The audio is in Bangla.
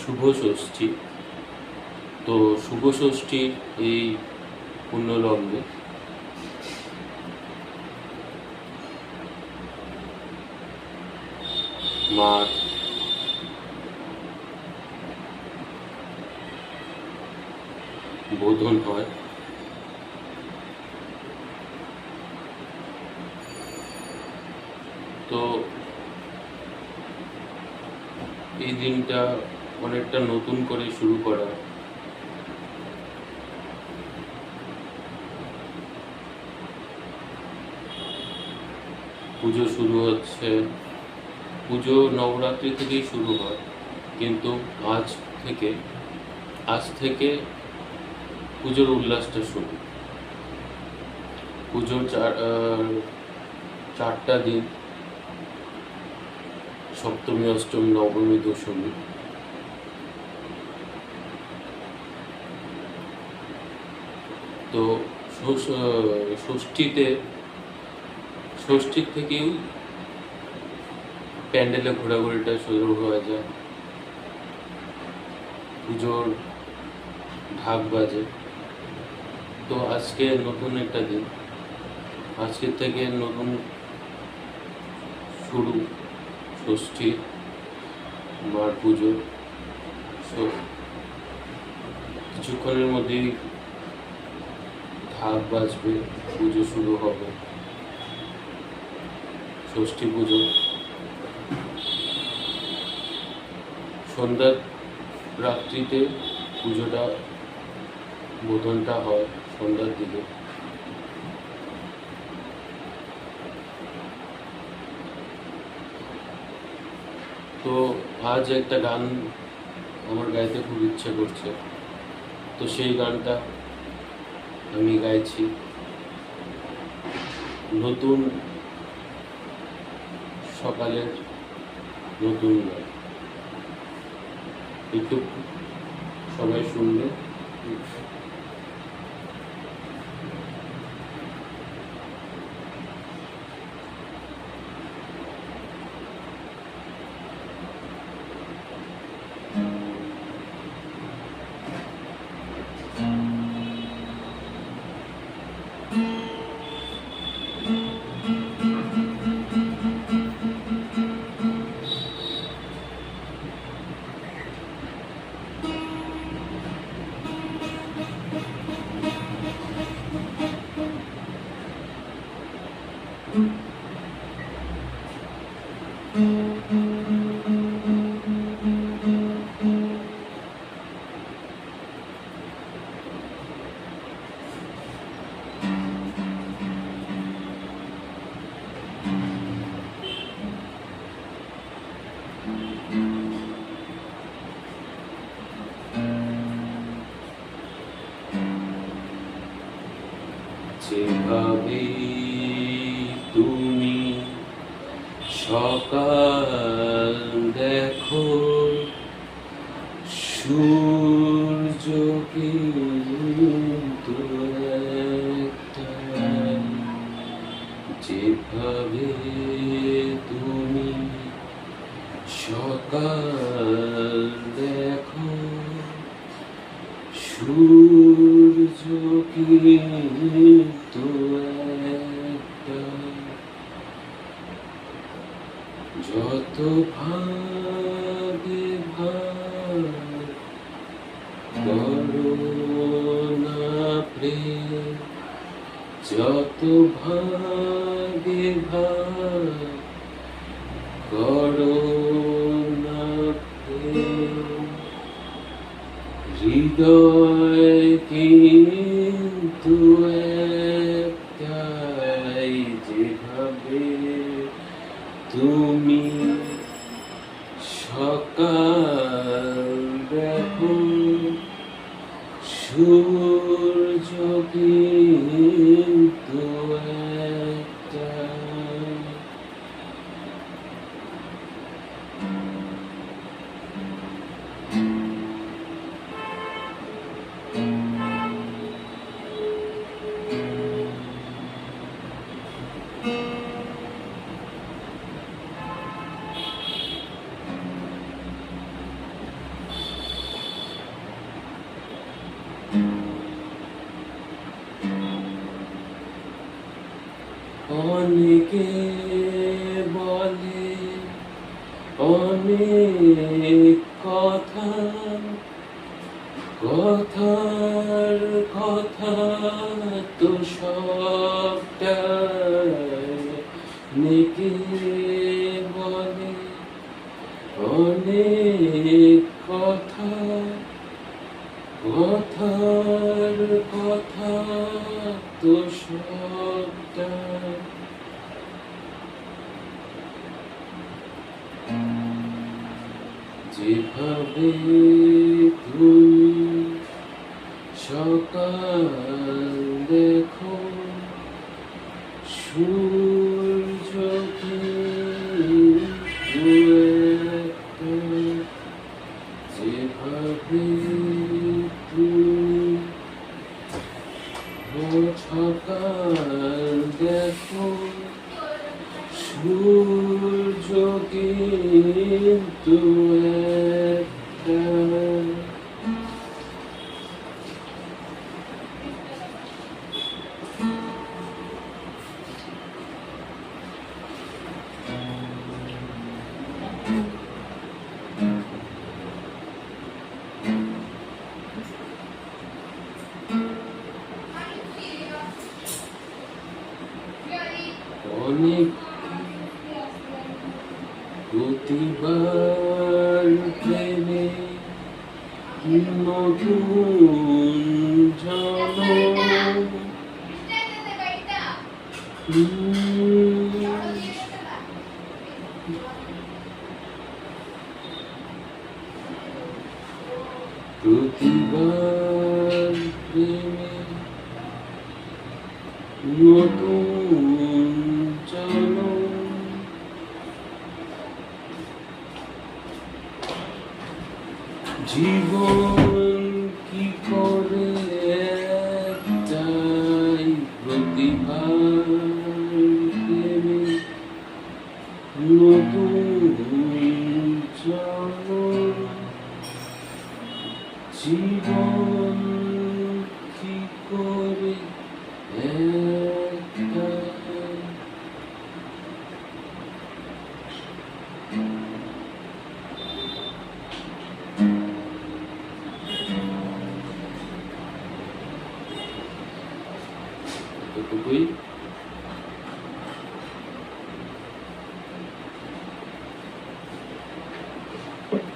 শুভ ষষ্ঠী। তো শুভ ষষ্ঠীর এই পুণ্যলগ্নে মার বোধন হয়। তো এই দিনটা অনেকটা নতুন করে শুরু করা, পুজো শুরু হচ্ছে। পুজো নবরাত্রি থেকেই শুরু হয়, কিন্তু আজ থেকে পুজোর উল্লাসটা শুরু। পুজোর চারটা দিন, সপ্তমী, অষ্টমী, নবমী, দশমী। তো ষষ্ঠীর থেকেই প্যান্ডেলে ঘোরাঘুরিটা শুরু হয়ে যায়, পুজোর ঢাক বাজে। তো আজকে নতুন একটা দিন, আজকের থেকে নতুন শুরু ষষ্ঠী মার পুজো। কিছুক্ষণের মধ্যেই ঢাক বাজবে, পুজো শুরু হবে। ষষ্ঠী পুজো সন্ধ্যা রাত্রিতে পুজোটা বোধনটা হয় সন্ধ্যার দিকে। তো আজ একটা গান আমার গাইতে খুব ইচ্ছে করছে, তো সেই গানটা আমি গাইছি। নতুন সকালের নতুন গান, একটু সবাই শুনবে। যেভাবে তুমি সকাল দেখো, সূর্য কিন্তু একটাই। যেভাবে তুমি সকাল দেখো, সূর্য কিন্তু একটা। যত ভাগে ভাগ করো না প্রেম, যত ভাগে ভাগ করো না প্রেম, হৃদয় কিন্তু একটাই। যেভাবে তুমি সকাল দেখো, সূর্য কিন্তু একটাই। অনেকে বলে অনেক কথা, কথার কথা তো সবটাই নেকে বলে অনেক কথা, কথার কথা তো সবটাই। যেভাবে তুমি সকাল দেখো সূর্য কিন্তু একটা, যেভাবে তুমি সকাল দেখো সূর্য কিন্তু একটা। অনেক প্রতিবার প্রেমে নতুন জনম, প্রতিবার প্রেমে নতুন জনম, জীবন কি করে একটাই প্রতিভার প্রেমে নতুন জনম, জীবন কি করে একটাই। এতটুকুই।